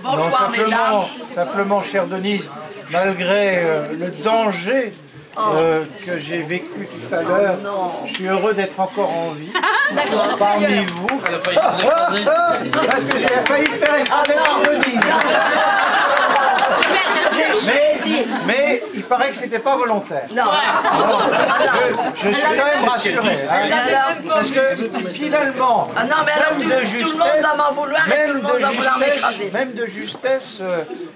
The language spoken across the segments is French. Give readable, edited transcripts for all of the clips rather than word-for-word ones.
bonjour mesdames. Simplement, chère Denise, malgré le danger que j'ai vécu tout à l'heure, je suis heureux d'être encore en vie parmi vous. Parce que j'ai failli faire écraser par Denise. Mais il paraît que c'était pas volontaire. Non. Je suis quand même rassuré. Parce que finalement, tout le monde va m'en vouloir et tout le monde va vouloir m'écraser. Même de justesse,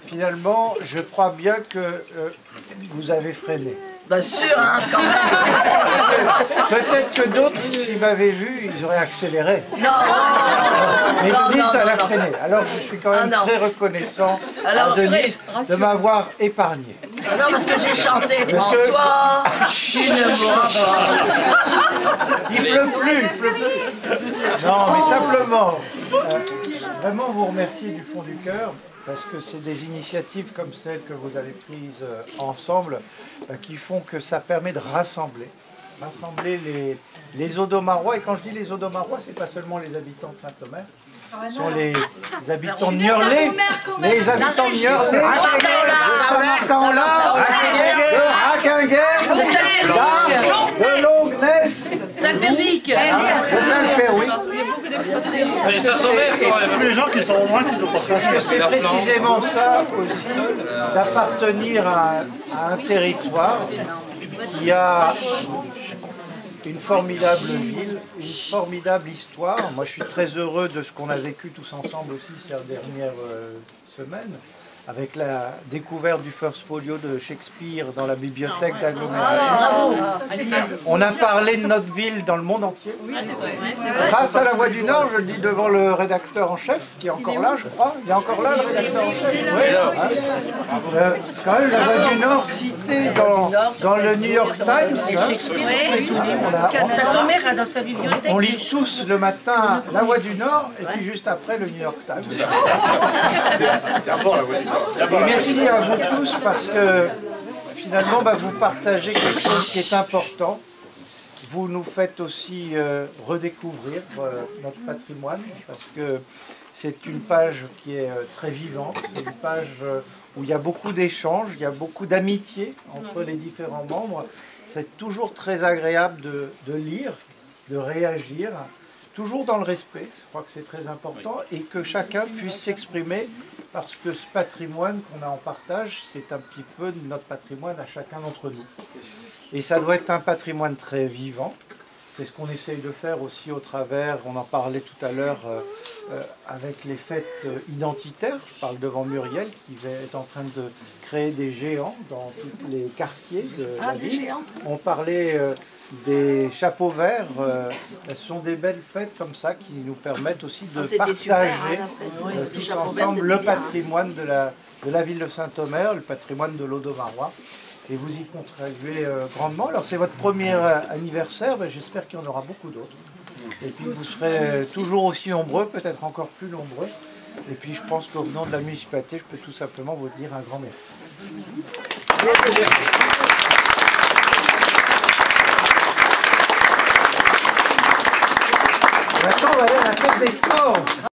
finalement, je crois bien que vous avez freiné. Bien sûr, hein, quand même. Peut-être que d'autres, s'ils m'avaient vu, ils auraient accéléré. Non. Mais Denise, elle a freiné. Alors je suis quand même très reconnaissant à Denise de m'avoir épargné. Non, parce que j'ai chanté François, tu ne mourras pas. Il pleut plus. Non, mais simplement, vraiment vous remercier du fond du cœur. Parce que c'est des initiatives comme celles que vous avez prises ensemble qui font que ça permet de rassembler les Audomarois. Et quand je dis les Audomarois, c'est pas seulement les habitants de Saint-Omer, ce sont les habitants de Niorlé, les habitants de Niorlé, de Saint-Martin-en-Laye, de Haquinguer, de Longness, de Saint-Perwick. Mais ça s'emmerde quand même. Tous les gens qui sont au moins qui doivent pas. Parce que c'est précisément ça aussi, d'appartenir à un territoire qui a une formidable ville, une formidable histoire. Moi je suis très heureux de ce qu'on a vécu tous ensemble aussi ces dernières semaines, avec la découverte du First Folio de Shakespeare dans la bibliothèque d'agglomération. On a parlé de notre ville dans le monde entier. Grâce à la Voix du Nord, je le dis devant le rédacteur en chef, qui est encore là, je crois. Il est encore là, le rédacteur en chef. Oui. Quand même, la Voix du Nord citée dans le New York Times. On lit tous le matin la Voix du Nord, et puis juste après le New York Times. D'abord la Voix du Nord. Et merci à vous tous parce que finalement vous partagez quelque chose qui est important. Vous nous faites aussi redécouvrir notre patrimoine parce que c'est une page qui est très vivante, c'est une page où il y a beaucoup d'échanges, il y a beaucoup d'amitié entre les différents membres. C'est toujours très agréable de lire, de réagir, toujours dans le respect, je crois que c'est très important, et que chacun puisse s'exprimer, parce que ce patrimoine qu'on a en partage, c'est un petit peu notre patrimoine à chacun d'entre nous. Et ça doit être un patrimoine très vivant. C'est ce qu'on essaye de faire aussi au travers, on en parlait tout à l'heure, avec les fêtes identitaires. Je parle devant Muriel, qui est en train de créer des géants dans tous les quartiers de la ville. On parlait des chapeaux verts, ce sont des belles fêtes comme ça qui nous permettent aussi de partager tous ensemble le patrimoine de la ville de Saint-Omer, le patrimoine de l'Audomarois. Et vous y contribuez grandement. Alors c'est votre premier anniversaire, ben, j'espère qu'il y en aura beaucoup d'autres. Et puis vous serez toujours aussi nombreux, peut-être encore plus nombreux. Et puis je pense qu'au nom de la municipalité, je peux tout simplement vous dire un grand merci. Maintenant, on va aller à la fête des sports.